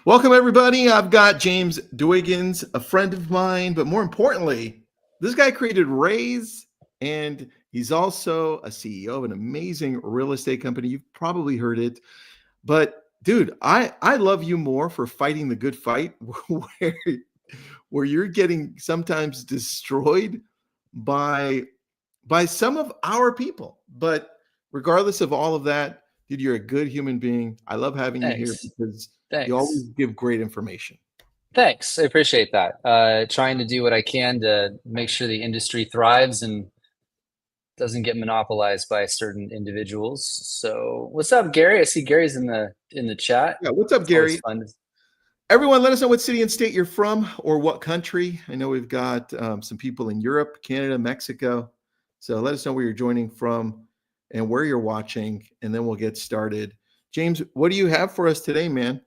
Welcome, everybody. I've got James Dwiggins, a friend of mine, but more importantly, this guy created Raise, and he's also a CEO of an amazing real estate company. You've probably heard it, but dude, I love you more for fighting the good fight, where you're getting sometimes destroyed by some of our people. But regardless of all of that, dude, you're a good human being. I love having you here Thanks. because you Thanks. always give great information. Thanks. I appreciate that. Trying to do what I can to make sure the industry thrives and doesn't get monopolized by certain individuals. So, what's up, Gary? I see Gary's in the chat. Yeah, what's up, It's always Gary? fun. Everyone, let us know what city and state you're from or what country. I know we've got some people in Europe, Canada, Mexico. So let us know where you're joining from and where you're watching, and then we'll get started. James, what do you have for us today, man?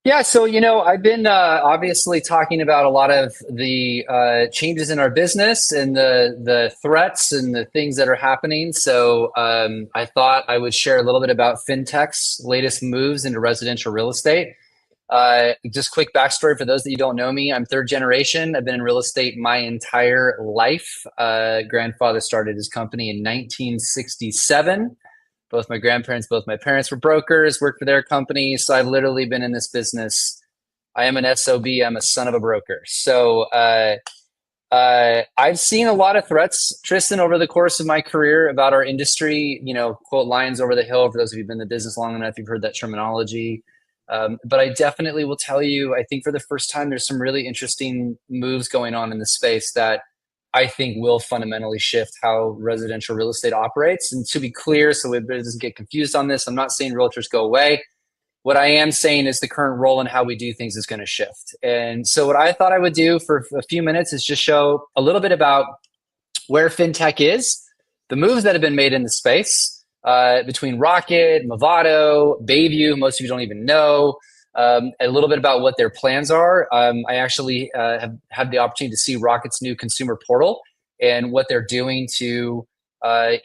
Yeah, so I've been obviously talking about a lot of the changes in our business and the threats and the things that are happening. So I thought I would share a little bit about Fintech's latest moves into residential real estate. Just quick backstory for those that you don't know me. I'm third generation. I've been in real estate my entire life. Grandfather started his company in 1967. Both my grandparents, both my parents were brokers, worked for their companies. So I've literally been in this business. I am an SOB. I'm a son of a broker. So I've seen a lot of threats, Tristan, over the course of my career about our industry. Quote, lions over the hill. For those of you who've been in the business long enough, you've heard that terminology. But I definitely will tell you, I think for the first time, there's some really interesting moves going on in the space that I think will fundamentally shift how residential real estate operates. And to be clear, so it doesn't get confused on this, I'm not saying realtors go away. What I am saying is the current role and how we do things is going to shift. And so what I thought I would do for a few minutes is just show a little bit about where Fintech is, the moves that have been made in the space between Rocket, Movoto, Bayview, most of you don't even know, a little bit about what their plans are. I actually have had the opportunity to see Rocket's new consumer portal and what they're doing to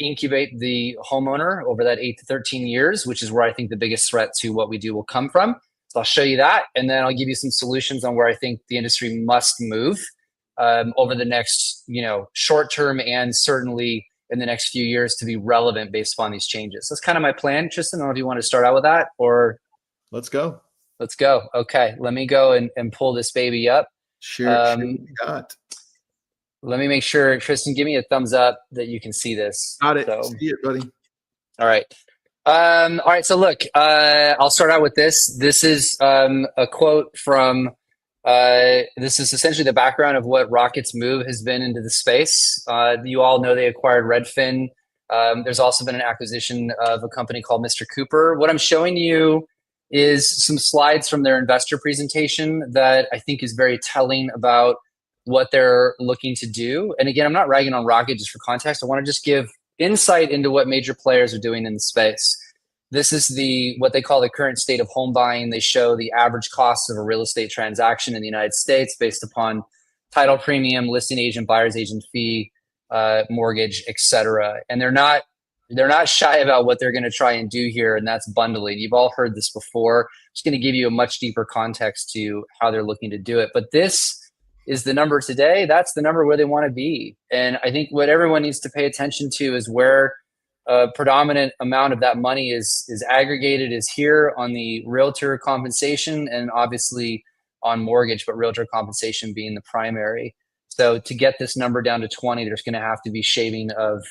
incubate the homeowner over that 8 to 13 years, which is where I think the biggest threat to what we do will come from. So I'll show you that, and then I'll give you some solutions on where I think the industry must move over the next, short term and certainly in the next few years to be relevant based upon these changes. That's kind of my plan. Tristan, I don't know if you want to start out with that or... Let's go. Let's go. Okay, let me go and pull this baby up. Share what you got. Let me make sure, Tristan, give me a thumbs up that you can see this. Got it. So, see it, buddy. All right. All right. So look, I'll start out with this. This is a quote from. This is essentially the background of what Rocket's move has been into the space. You all know they acquired Redfin. There's also been an acquisition of a company called Mr. Cooper. What I'm showing you is some slides from their investor presentation that I think is very telling about what they're looking to do. And again, I'm not ragging on Rocket, just for context. I want to just give insight into what major players are doing in the space. This is what they call the current state of home buying. They show the average cost of a real estate transaction in the United States based upon title premium, listing agent, buyer's agent fee, mortgage, etc. And they're not shy about what they're going to try and do here, and that's bundling. You've all heard this before. I'm just going to give you a much deeper context to how they're looking to do it. But this is the number today. That's the number where they want to be. And I think what everyone needs to pay attention to is where a predominant amount of that money is aggregated is here on the realtor compensation and obviously on mortgage, but realtor compensation being the primary. So to get this number down to 20, there's going to have to be shaving of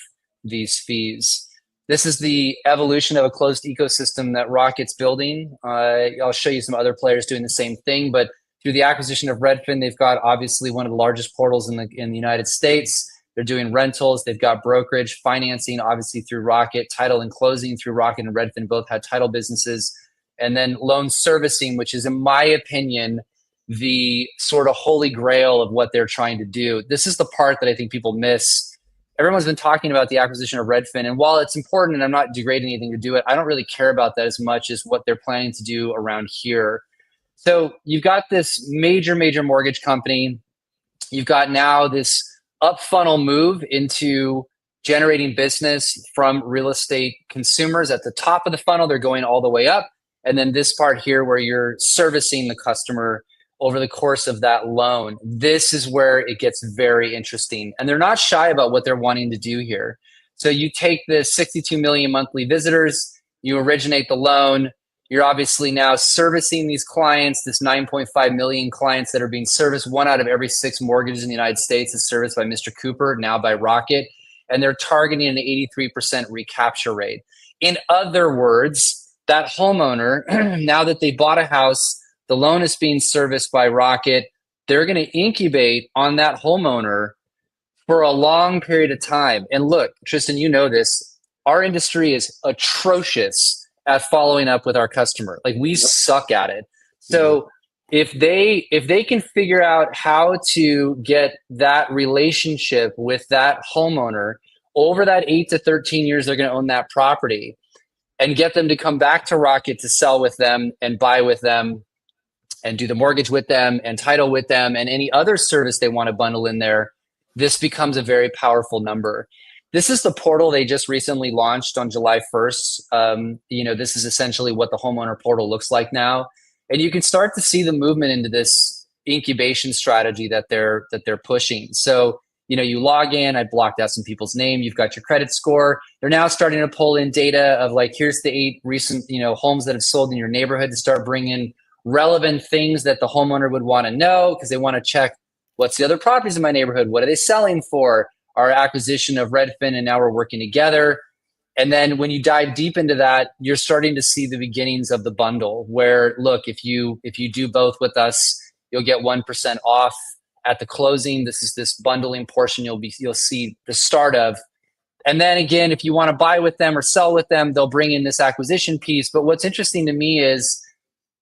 these fees. This is the evolution of a closed ecosystem that Rocket's building. I'll show you some other players doing the same thing, but through the acquisition of Redfin, they've got obviously one of the largest portals in the United States. They're doing rentals. They've got brokerage, financing, obviously through Rocket, title and closing through Rocket and Redfin both had title businesses, and then loan servicing, which is, in my opinion, the sort of holy grail of what they're trying to do. This is the part that I think people miss. Everyone's been talking about the acquisition of Redfin, and while it's important and I'm not degrading anything to do it, I don't really care about that as much as what they're planning to do around here. So you've got this major mortgage company. You've got now this up funnel move into generating business from real estate consumers. At the top of the funnel, they're going all the way up. And then this part here where you're servicing the customer over the course of that loan. This is where it gets very interesting. And they're not shy about what they're wanting to do here. So you take the 62 million monthly visitors, you originate the loan, you're obviously now servicing these clients, this 9.5 million clients that are being serviced. 1 out of every 6 mortgages in the United States is serviced by Mr. Cooper, now by Rocket, and they're targeting an 83% recapture rate. In other words, that homeowner, now that they bought a house, the loan is being serviced by Rocket, they're going to incubate on that homeowner for a long period of time. And look, Tristan, you know this, our industry is atrocious at following up with our customer. Like we suck at it. So if they can figure out how to get that relationship with that homeowner over that 8 to 13 years they're going to own that property, and get them to come back to Rocket to sell with them and buy with them and do the mortgage with them and title with them and any other service they want to bundle in there, this becomes a very powerful number. This is the portal they just recently launched on July 1st. This is essentially what the homeowner portal looks like now. And you can start to see the movement into this incubation strategy that they're pushing. So, you log in, I blocked out some people's name, you've got your credit score. They're now starting to pull in data of like, here's the 8 recent, homes that have sold in your neighborhood to start bringing relevant things that the homeowner would want to know because they want to check what's the other properties in my neighborhood, what are they selling for, our acquisition of Redfin, and now we're working together. And then when you dive deep into that, you're starting to see the beginnings of the bundle where, look, if you do both with us, you'll get 1% off at the closing. This is this bundling portion you'll see the start of. And then again, if you want to buy with them or sell with them, they'll bring in this acquisition piece. But what's interesting to me is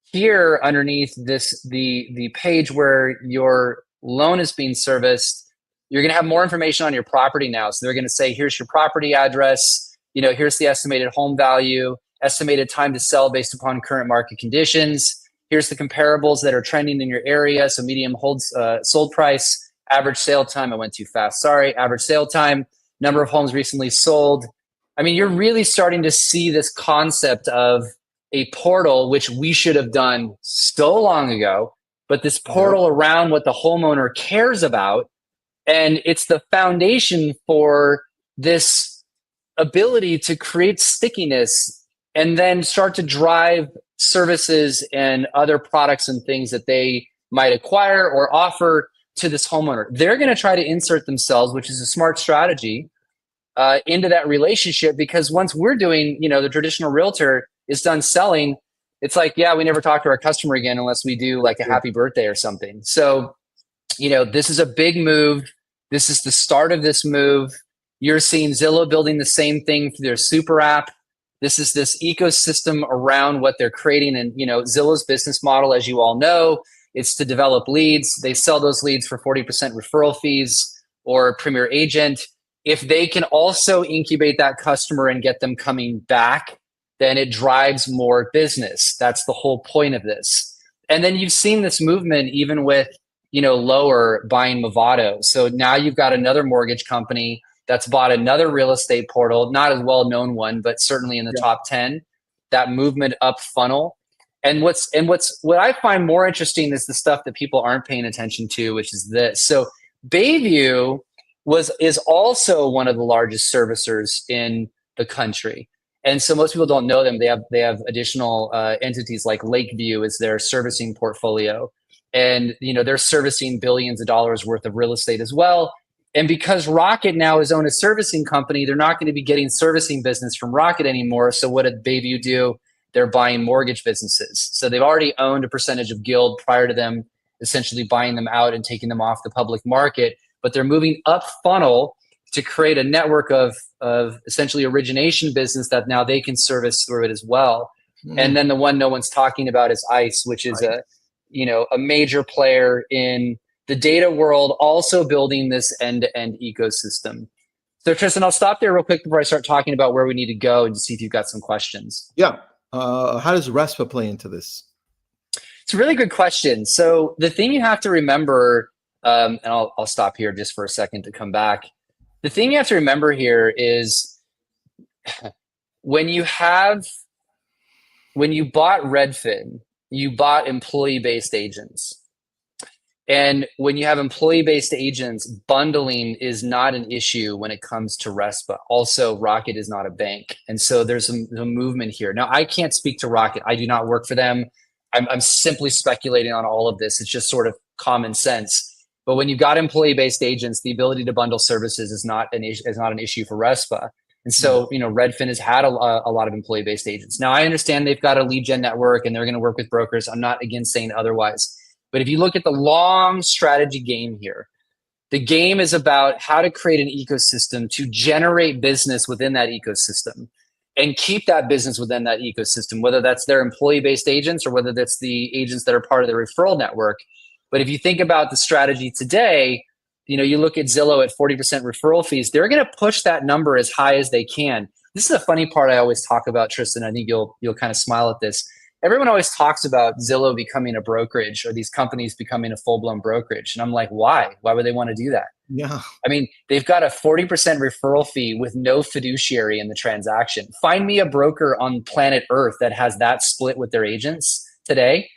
here underneath this, the page where your loan is being serviced, you're going to have more information on your property now. So they're going to say, here's your property address, here's the estimated home value, estimated time to sell based upon current market conditions. Here's the comparables that are trending in your area. So medium sold price, average sale time. I went too fast. Sorry. Average sale time, number of homes recently sold. I mean, you're really starting to see this concept of a portal, which we should have done so long ago, but this portal around what the homeowner cares about. And it's the foundation for this ability to create stickiness and then start to drive services and other products and things that they might acquire or offer to this homeowner. They're going to try to insert themselves, which is a smart strategy, into that relationship, because once we're doing, the traditional realtor is done selling, it's like, yeah, we never talk to our customer again unless we do like a happy birthday or something. So, this is a big move. This is the start of this move. You're seeing Zillow building the same thing through their super app. This is this ecosystem around what they're creating. And, Zillow's business model, as you all know, it's to develop leads. They sell those leads for 40% referral fees or Premier Agent. If they can also incubate that customer and get them coming back, then it drives more business. That's the whole point of this. And then you've seen this movement even with, Lower buying Movoto. So now you've got another mortgage company that's bought another real estate portal, not as well known one, but certainly in the top 10, that movement up funnel. And what I find more interesting is the stuff that people aren't paying attention to, which is this. So Bayview is also one of the largest servicers in the country. And so most people don't know them. They have additional entities like Lakeview is their servicing portfolio. And they're servicing billions of dollars worth of real estate as well. And because Rocket now is owned a servicing company, they're not going to be getting servicing business from Rocket anymore. So what did Bayview do? They're buying mortgage businesses. So they've already owned a percentage of Guild prior to them essentially buying them out and taking them off the public market. But they're moving up funnel to create a network of essentially origination business that now they can service through it as well. And then the one no one's talking about is ICE, which is a major player in the data world, also building this end-to-end ecosystem. So Tristan, I'll stop there real quick before I start talking about where we need to go and see if you've got some questions. Yeah. How does RESPA play into this? It's a really good question. So the thing you have to remember, and I'll stop here just for a second to come back. The thing you have to remember here is when you have when you bought Redfin, you bought employee-based agents. And when you have employee-based agents, bundling is not an issue when it comes to RESPA. Also, Rocket is not a bank. And so there's a movement here. Now, I can't speak to Rocket. I do not work for them. I'm simply speculating on all of this. It's just sort of common sense. But when you've got employee-based agents, the ability to bundle services is not an issue for RESPA. And so, Redfin has had a lot of employee-based agents. Now, I understand they've got a lead gen network and they're going to work with brokers. I'm not, again, saying otherwise. But if you look at the long strategy game here, the game is about how to create an ecosystem to generate business within that ecosystem and keep that business within that ecosystem, whether that's their employee-based agents or whether that's the agents that are part of the referral network. But if you think about the strategy today, you look at Zillow at 40% referral fees, they're going to push that number as high as they can. This is a funny part I always talk about, Tristan. I think you'll kind of smile at this. Everyone always talks about Zillow becoming a brokerage or these companies becoming a full-blown brokerage. And I'm like, why? Why would they want to do that? Yeah. I mean, they've got a 40% referral fee with no fiduciary in the transaction. Find me a broker on planet Earth that has that split with their agents today,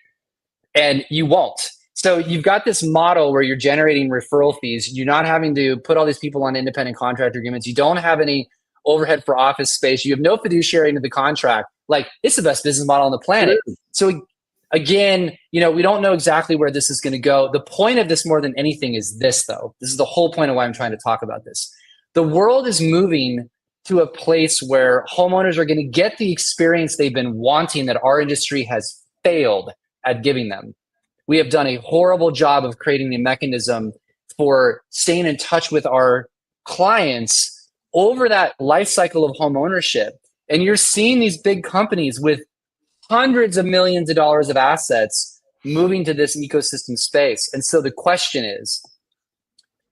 and you won't. So you've got this model where you're generating referral fees. You're not having to put all these people on independent contractor agreements. You don't have any overhead for office space. You have no fiduciary into the contract. Like, it's the best business model on the planet. So again, we don't know exactly where this is going to go. The point of this more than anything is this, though. This is the whole point of why I'm trying to talk about this. The world is moving to a place where homeowners are going to get the experience they've been wanting that our industry has failed at giving them. We have done a horrible job of creating a mechanism for staying in touch with our clients over that life cycle of home ownership. And you're seeing these big companies with hundreds of millions of dollars of assets moving to this ecosystem space. And so the question is,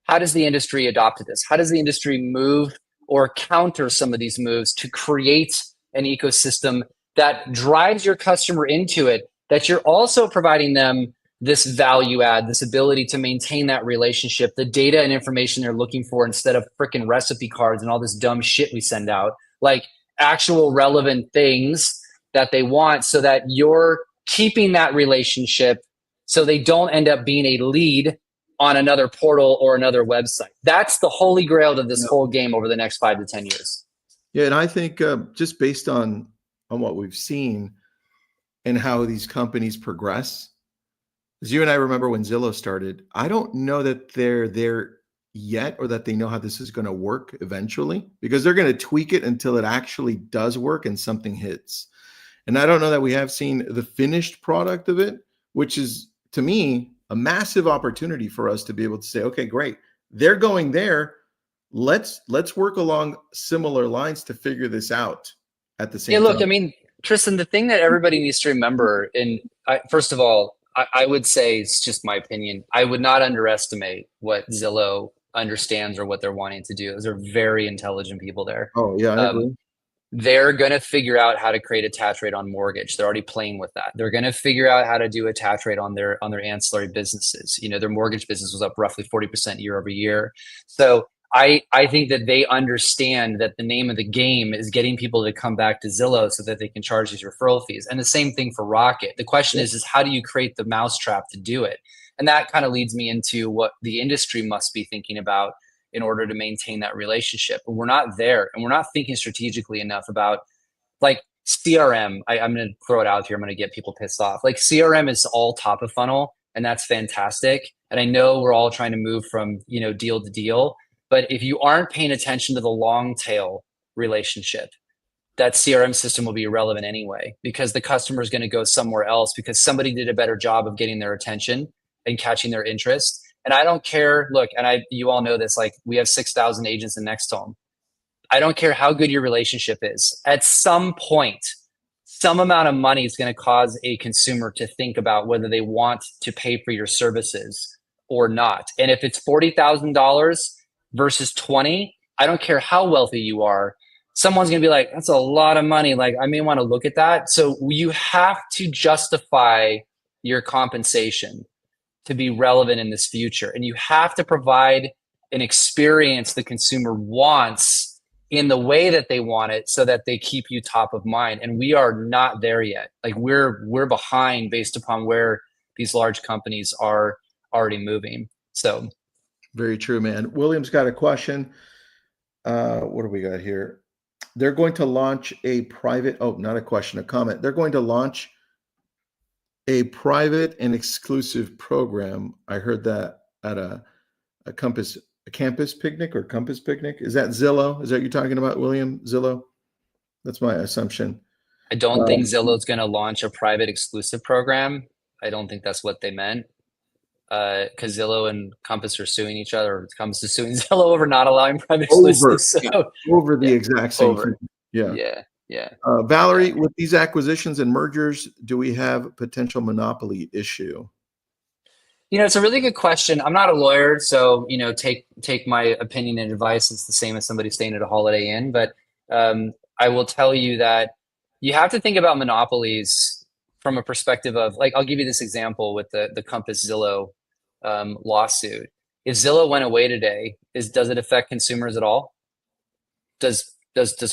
how does the industry adopt this? How does the industry move or counter some of these moves to create an ecosystem that drives your customer into it, that you're also providing them this value add, this ability to maintain that relationship, the data and information they're looking for instead of freaking recipe cards and all this dumb shit we send out, like actual relevant things that they want, so that you're keeping that relationship so they don't end up being a lead on another portal or another website. That's the holy grail of this whole game over the next 5 to 10 years. Yeah, and I think just based on what we've seen and how these companies progress, as you and I remember when Zillow started, I don't know that they're there yet or that they know how this is going to work eventually, because they're going to tweak it until it actually does work and something hits. And I don't know that we have seen the finished product of it, which is, to me, a massive opportunity for us to be able to say, okay, great, they're going there. Let's work along similar lines to figure this out at the same time. Yeah, look, I mean, Tristan, the thing that everybody needs to remember, and first of all, I would say, it's just my opinion, I would not underestimate what Zillow understands or what they're wanting to do. Those are very intelligent people there. Oh, yeah, I agree. They're going to figure out how to create attach rate on mortgage. They're already playing with that. They're going to figure out how to do attach rate on their ancillary businesses. Their mortgage business was up roughly 40% year over year. So I think that they understand that the name of the game is getting people to come back to Zillow so that they can charge these referral fees. And the same thing for Rocket. The question is how do you create the mousetrap to do it? And that kind of leads me into what the industry must be thinking about in order to maintain that relationship. But we're not there, and we're not thinking strategically enough about, like, CRM. I'm going to throw it out here. I'm going to get people pissed off. Like, CRM is all top of funnel, and that's fantastic. And I know we're all trying to move from, deal to deal. But if you aren't paying attention to the long tail relationship, that CRM system will be irrelevant anyway, because the customer is going to go somewhere else because somebody did a better job of getting their attention and catching their interest. And I don't care. Look, and you all know this, like, we have 6,000 agents in Next Home. I don't care how good your relationship is. At some point, some amount of money is going to cause a consumer to think about whether they want to pay for your services or not. And if it's $40,000 versus 20, I don't care how wealthy you are, someone's going to be like, that's a lot of money. Like, I may want to look at that. So you have to justify your compensation to be relevant in this future. And you have to provide an experience the consumer wants in the way that they want it so that they keep you top of mind. And we are not there yet. Like we're behind based upon where these large companies are already moving. So very true, man. William's got a question. What do we got here? They're going to launch a private, oh, not a question, a comment. They're going to launch a private and exclusive program. I heard that at a campus picnic or compass picnic. Is that Zillow? Is that what you're talking about, William? Zillow? That's my assumption. I don't think Zillow's going to launch a private exclusive program. I don't think that's what they meant. Because Zillow and Compass are suing each other. Compass is suing Zillow over not allowing private exclusives. Over the exact same thing. Yeah. Valerie, with these acquisitions and mergers, do we have a potential monopoly issue? It's a really good question. I'm not a lawyer, so take my opinion and advice. It's the same as somebody staying at a Holiday Inn. But I will tell you that you have to think about monopolies from a perspective of, like, I'll give you this example with the Compass Zillow lawsuit. If Zillow went away today, does it affect consumers at all? Does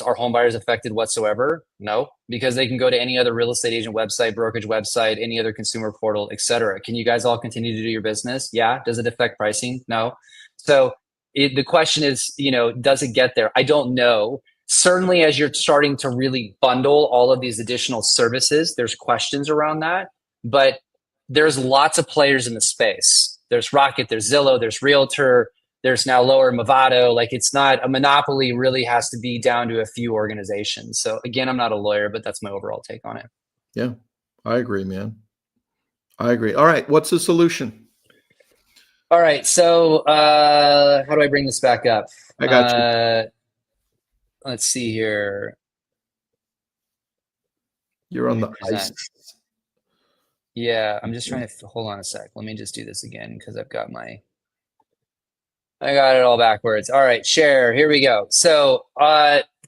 our home buyers affected whatsoever? No, because they can go to any other real estate agent website, brokerage website, any other consumer portal, etc. Can you guys all continue to do your business? Yeah. Does it affect pricing? No. So the question is, does it get there? I don't know. Certainly, as you're starting to really bundle all of these additional services, there's questions around that. But there's lots of players in the space. There's Rocket, there's Zillow, there's Realtor, there's now Lower Movoto. Like, it's not a monopoly, really has to be down to a few organizations. So again, I'm not a lawyer, but that's my overall take on it. Yeah, I agree, man. I agree. All right. What's the solution? All right. So how do I bring this back up? I got you. Let's see here. You're on the ice. Yeah, I'm just trying to hold on a sec. Let me just do this again because I got it all backwards. All right, share. Here we go. So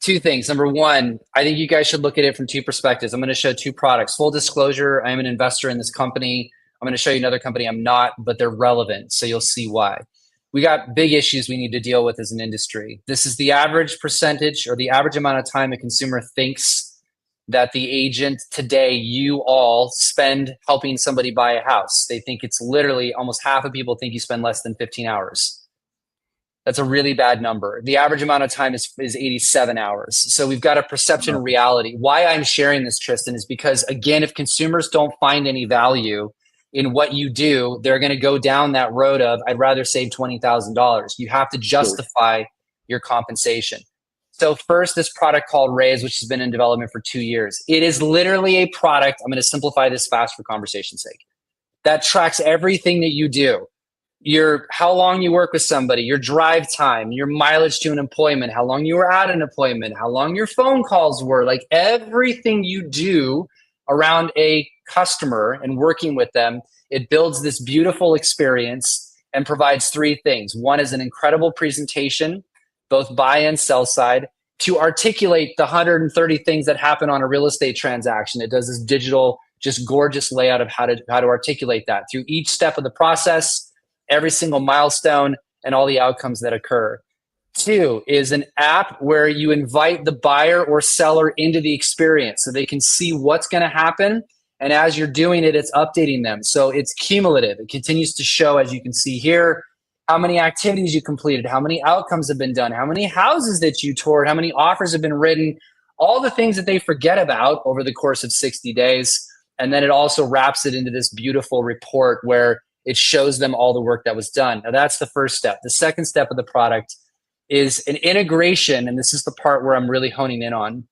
two things. Number one, I think you guys should look at it from two perspectives. I'm going to show two products. Full disclosure, I'm an investor in this company. I'm going to show you another company I'm not, but they're relevant. So you'll see why. We got big issues we need to deal with as an industry. This is the average percentage or the average amount of time a consumer thinks that the agent today, you all spend helping somebody buy a house. They think it's literally almost half of people think you spend less than 15 hours. That's a really bad number. The average amount of time is 87 hours. So we've got a perception of reality. Why I'm sharing this, Tristan, is because, again, if consumers don't find any value in what you do, they're going to go down that road of, I'd rather save $20,000. You have to justify your compensation. So first, this product called Raise, which has been in development for 2 years. It is literally a product, I'm going to simplify this fast for conversation's sake, that tracks everything that you do. How long you work with somebody, your drive time, your mileage to an appointment, how long you were at an appointment, how long your phone calls were, like everything you do around a customer and working with them. It builds this beautiful experience and provides three things. One is an incredible presentation, both buy and sell side, to articulate the 130 things that happen on a real estate transaction. It does this digital, just gorgeous layout of how to articulate that through each step of the process, every single milestone, and all the outcomes that occur. Two is an app where you invite the buyer or seller into the experience so they can see what's going to happen. And as you're doing it, it's updating them. So it's cumulative. It continues to show, as you can see here, how many activities you completed, how many outcomes have been done, how many houses that you toured, how many offers have been written, all the things that they forget about over the course of 60 days. And then it also wraps it into this beautiful report where it shows them all the work that was done. Now, that's the first step. The second step of the product is an integration, and this is the part where I'm really honing in on,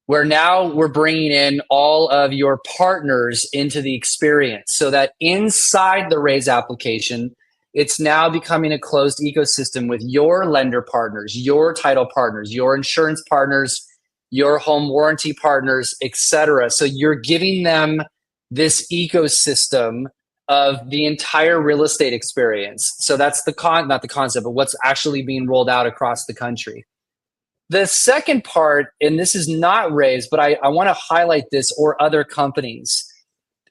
where now we're bringing in all of your partners into the experience so that inside the Raise application, it's now becoming a closed ecosystem with your lender partners, your title partners, your insurance partners, your home warranty partners, etc. So you're giving them this ecosystem of the entire real estate experience. So that's not the concept, but what's actually being rolled out across the country. The second part, and this is not Raise, but I want to highlight this or other companies,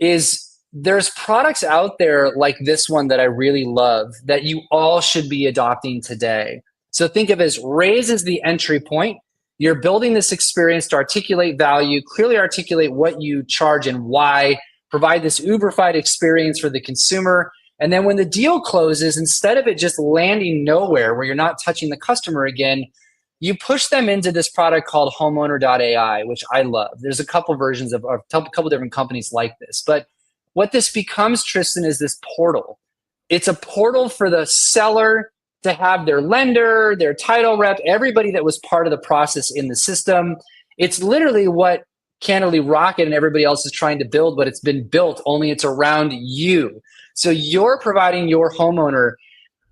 is there's products out there like this one that I really love that you all should be adopting today. So think of it as Raise as the entry point. You're building this experience to articulate value, clearly articulate what you charge and why, provide this Uber-fied experience for the consumer. And then when the deal closes, instead of it just landing nowhere where you're not touching the customer again, you push them into this product called homeowner.ai, which I love. There's a couple versions of a couple different companies like this. But what this becomes, Tristan, is this portal. It's a portal for the seller to have their lender, their title rep, everybody that was part of the process in the system. It's literally what candidly Rocket and everybody else is trying to build, but it's been built, only it's around you. So you're providing your homeowner,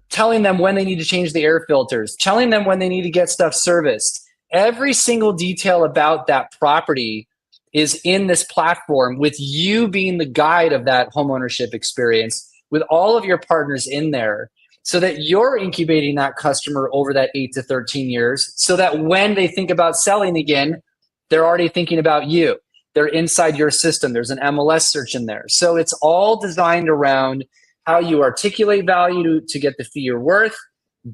telling them when they need to change the air filters, telling them when they need to get stuff serviced. Every single detail about that property is in this platform, with you being the guide of that homeownership experience, with all of your partners in there, so that you're incubating that customer over that 8 to 13 years, so that when they think about selling again, they're already thinking about you. They're inside your system. There's an MLS search in there. So it's all designed around how you articulate value to get the fee you're worth,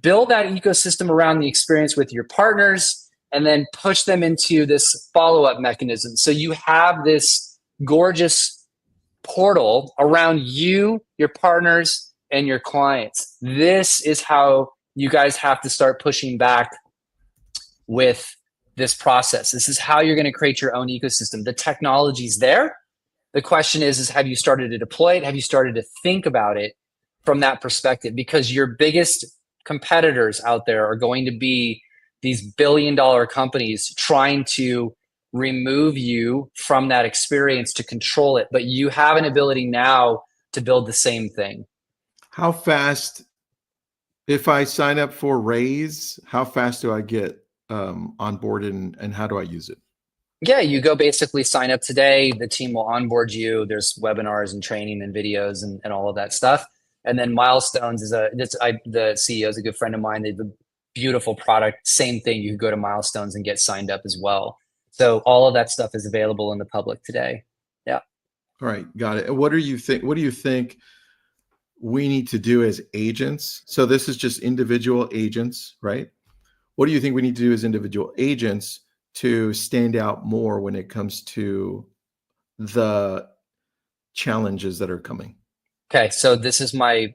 build that ecosystem around the experience with your partners, and then push them into this follow-up mechanism. So you have this gorgeous portal around you, your partners, and your clients. This is how you guys have to start pushing back with this process. This is how you're going to create your own ecosystem. The technology's there. The question is have you started to deploy it? Have you started to think about it from that perspective? Because your biggest competitors out there are going to be these billion-dollar companies trying to remove you from that experience to control it. But you have an ability now to build the same thing. How fast, if I sign up for Raise, how fast do I get onboarded and how do I use it? Yeah, you go basically sign up today. The team will onboard you. There's webinars and training and videos and all of that stuff. And then Milestones is the CEO is a good friend of mine. They have a beautiful product. Same thing. You can go to Milestones and get signed up as well. So all of that stuff is available in the public today. Yeah. All right, got it. What do you think we need to do as agents? So this is just individual agents, right? What do you think we need to do as individual agents to stand out more when it comes to the challenges that are coming? Okay, so this is my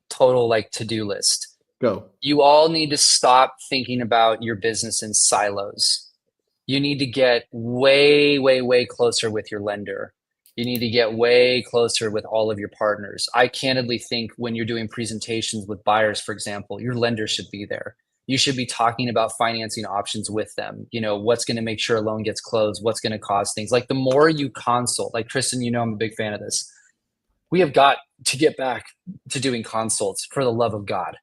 total to-do list. Go. You all need to stop thinking about your business in silos. You need to get way, way, way closer with your lender. You need to get way closer with all of your partners. I candidly think when you're doing presentations with buyers, for example, your lender should be there. You should be talking about financing options with them. What's going to make sure a loan gets closed, what's going to cause things. The more you consult, Tristan, I'm a big fan of this. We have got to get back to doing consults, for the love of God.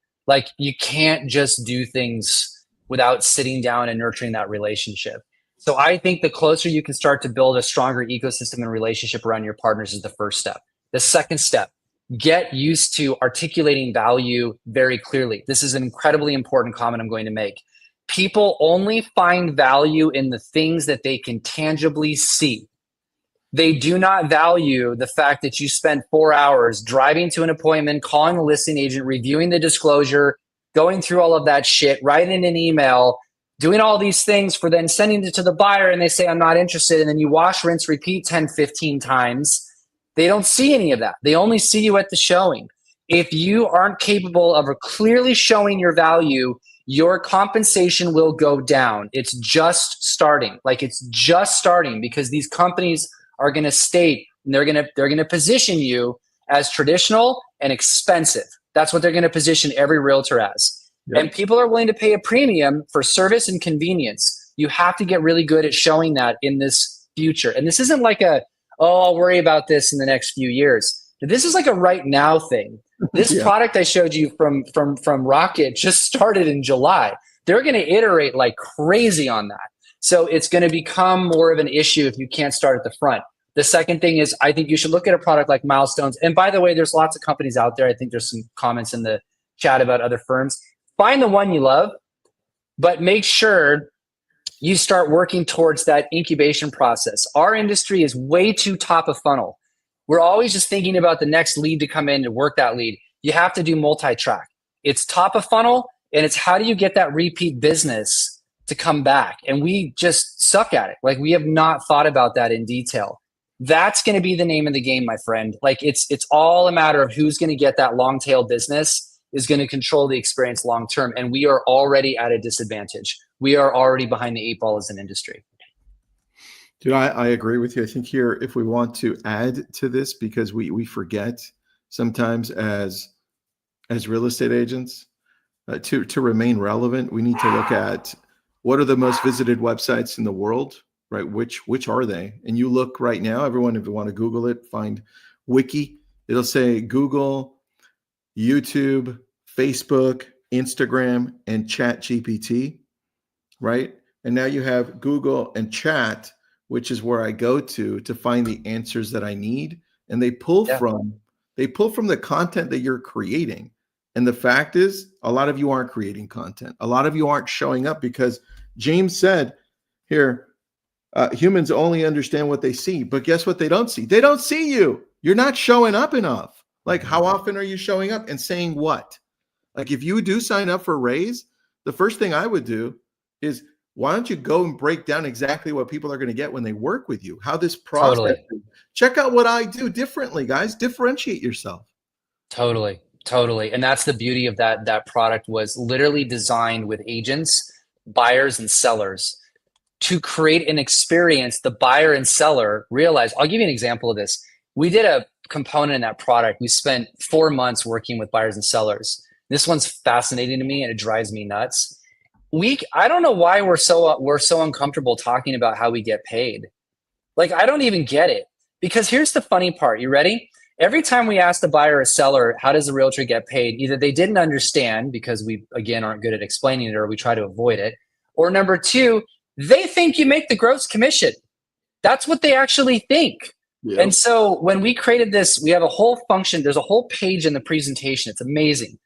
You can't just do things without sitting down and nurturing that relationship. So I think the closer you can start to build a stronger ecosystem and relationship around your partners is the first step. The second step, get used to articulating value very clearly. This is an incredibly important comment I'm going to make. People only find value in the things that they can tangibly see. They do not value the fact that you spent 4 hours driving to an appointment, calling the listing agent, reviewing the disclosure, going through all of that shit, writing an email, doing all these things for then sending it to the buyer and they say, I'm not interested. And then you wash, rinse, repeat 10, 15 times. They don't see any of that. They only see you at the showing. If you aren't capable of clearly showing your value, your compensation will go down. It's just starting. It's just starting because these companies are going to state and they're going to position you as traditional and expensive. That's what they're going to position every realtor as. Yep. And people are willing to pay a premium for service and convenience. You have to get really good at showing that in this future. And this isn't I'll worry about this in the next few years. This is a right now thing. This product I showed you from Rocket just started in July. They're going to iterate like crazy on that. So it's going to become more of an issue if you can't start at the front. The second thing is I think you should look at a product like Milestones. And by the way, there's lots of companies out there. I think there's some comments in the chat about other firms. Find the one you love, but make sure you start working towards that incubation process. Our industry is way too top of funnel. We're always just thinking about the next lead to come in to work that lead. You have to do multi-track. It's top of funnel And it's how do you get that repeat business to come back? And we just suck at it. Like we have not thought about that in detail. That's going to be the name of the game, my friend. Like it's all a matter of who's going to get that long tail business is going to control the experience long term. And we are already at a disadvantage. We are already behind the 8 ball as an industry. Dude, I agree with you. I think here, if we want to add to this, because we forget sometimes as real estate agents, to remain relevant, we need to look at what are the most visited websites in the world, right? Which are they? And you look right now, everyone, if you want to Google it, find Wiki. It'll say Google, YouTube, Facebook, Instagram, and Chat GPT, right? And now you have Google and Chat, which is where I go to find the answers that I need. And they pull from the content that you're creating. And the fact is, a lot of you aren't creating content. A lot of you aren't showing up because James said here, humans only understand what they see. But guess what they don't see? They don't see you. You're not showing up enough. Like, how often are you showing up and saying what? Like, if you do sign up for a raise, the first thing I would do is, why don't you go and break down exactly what people are going to get when they work with you? How this process. Totally. Check out what I do differently, guys. Differentiate yourself. Totally. And that's the beauty of that product was literally designed with agents, buyers, and sellers to create an experience the buyer and seller realize. I'll give you an example of this. We did a component in that product. We spent 4 months working with buyers and sellers. This one's fascinating to me and it drives me nuts. I don't know why we're so uncomfortable talking about how we get paid. Like, I don't even get it. Because here's the funny part. You ready? Every time we ask the buyer or seller, how does the realtor get paid? Either they didn't understand because we, again, aren't good at explaining it, or we try to avoid it. Or number two, they think you make the gross commission. That's what they actually think. Yep. And so when we created this, we have a whole function. There's a whole page in the presentation. It's amazing.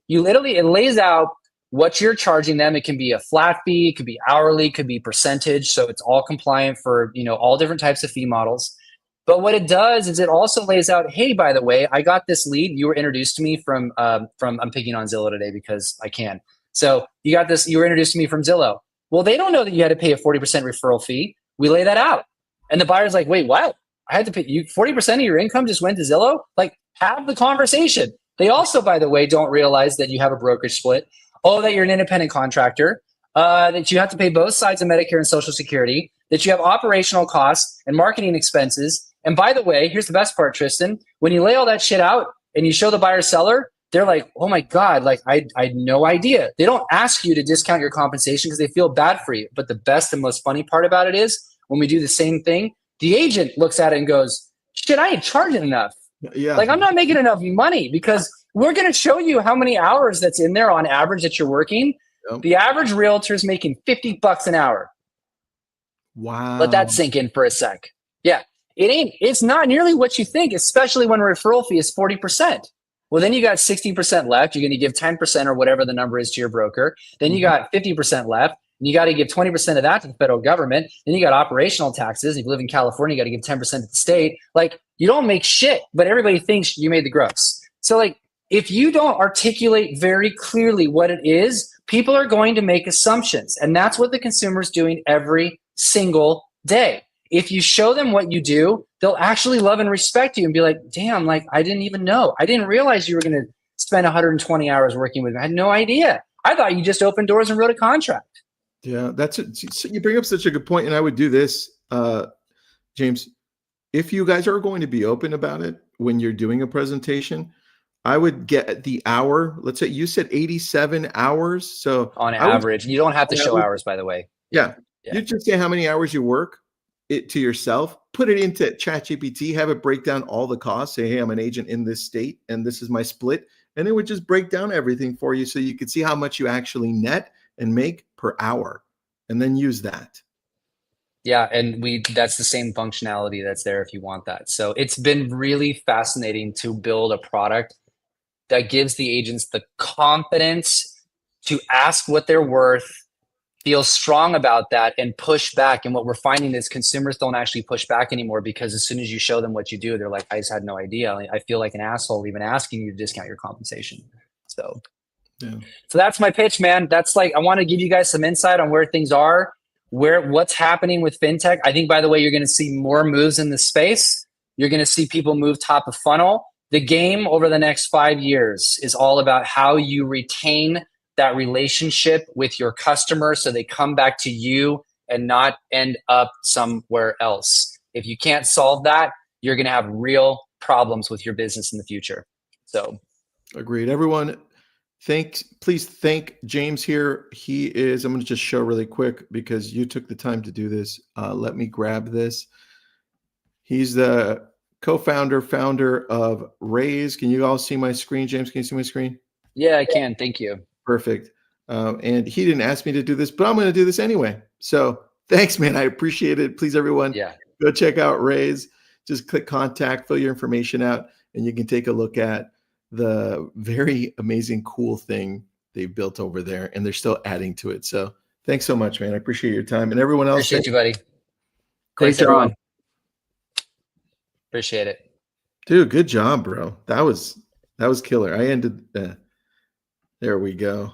It lays out what you're charging them. It can be a flat fee, it could be hourly, it could be percentage. So it's all compliant for, all different types of fee models. But what it does is it also lays out, hey, by the way, I got this lead. You were introduced to me from I'm picking on Zillow today because I can. So you were introduced to me from Zillow. Well, they don't know that you had to pay a 40% referral fee. We lay that out. And the buyer's like, wait, what? I had to pay you 40% of your income just went to Zillow? Like, have the conversation. They also, by the way, don't realize that you have a brokerage split. Oh, that you're an independent contractor, that you have to pay both sides of Medicare and Social Security, that you have operational costs and marketing expenses. And by the way, here's the best part, Tristan. When you lay all that shit out and you show the buyer seller, they're like, oh my God, like I had no idea. They don't ask you to discount your compensation because they feel bad for you. But the best and most funny part about it is when we do the same thing, the agent looks at it and goes, shit, I ain't charging enough. Yeah. Like, I'm not making enough money because we're going to show you how many hours that's in there on average that you're working. Yep. The average realtor is making $50 an hour. Wow. Let that sink in for a sec. Yeah. It's not nearly what you think, especially when a referral fee is 40%. Well, then you got 60% left. You're going to give 10% or whatever the number is to your broker. Then you got 50% left. And you got to give 20% of that to the federal government. Then you got operational taxes. If you live in California, you got to give 10% to the state. Like, you don't make shit, but everybody thinks you made the gross. So like, if you don't articulate very clearly what it is, people are going to make assumptions. And that's what the consumer is doing every single day. If you show them what you do, they'll actually love and respect you and be like, damn, like, I didn't even know. I didn't realize you were going to spend 120 hours working with me. I had no idea. I thought you just opened doors and wrote a contract. Yeah, you bring up such a good point. And I would do this, James, if you guys are going to be open about it when you're doing a presentation, I would get the hour. Let's say you said 87 hours. So on average, you don't have to show hours, by the way. Yeah. You just say how many hours you work it to yourself, put it into ChatGPT, have it break down all the costs. Say, hey, I'm an agent in this state and this is my split. And it would just break down everything for you so you could see how much you actually net and make per hour, and then use that. Yeah, and that's the same functionality that's there if you want that. So it's been really fascinating to build a product that gives the agents the confidence to ask what they're worth, feel strong about that, and push back. And what we're finding is consumers don't actually push back anymore because as soon as you show them what you do, they're like, I just had no idea. I feel like an asshole even asking you to discount your compensation. So Yeah. So that's my pitch, man. That's like, I want to give you guys some insight on where things are, what's happening with fintech. I think, by the way, you're going to see more moves in the space. You're going to see people move top of funnel. The game over the next 5 years is all about how you retain that relationship with your customer so they come back to you and not end up somewhere else. If you can't solve that, you're going to have real problems with your business in the future. So agreed. Everyone, please thank James here. He is, I'm going to just show really quick because you took the time to do this. Let me grab this. He's the co-founder, founder of Raise. Can you all see my screen, James? Can you see my screen? yeah, I can. Thank you. Perfect. And he didn't ask me to do this, but I'm going to do this anyway. So thanks, man. I appreciate it. Please, everyone, go check out Raise. Just click contact, fill your information out, and you can take a look at the very amazing, cool thing they've built over there, and they're still adding to it. So thanks so much, man. I appreciate your time. And everyone else. Appreciate you, buddy. Great Thanks, job. everyone. Appreciate it. Dude, good job, bro. That was killer. I ended, there we go.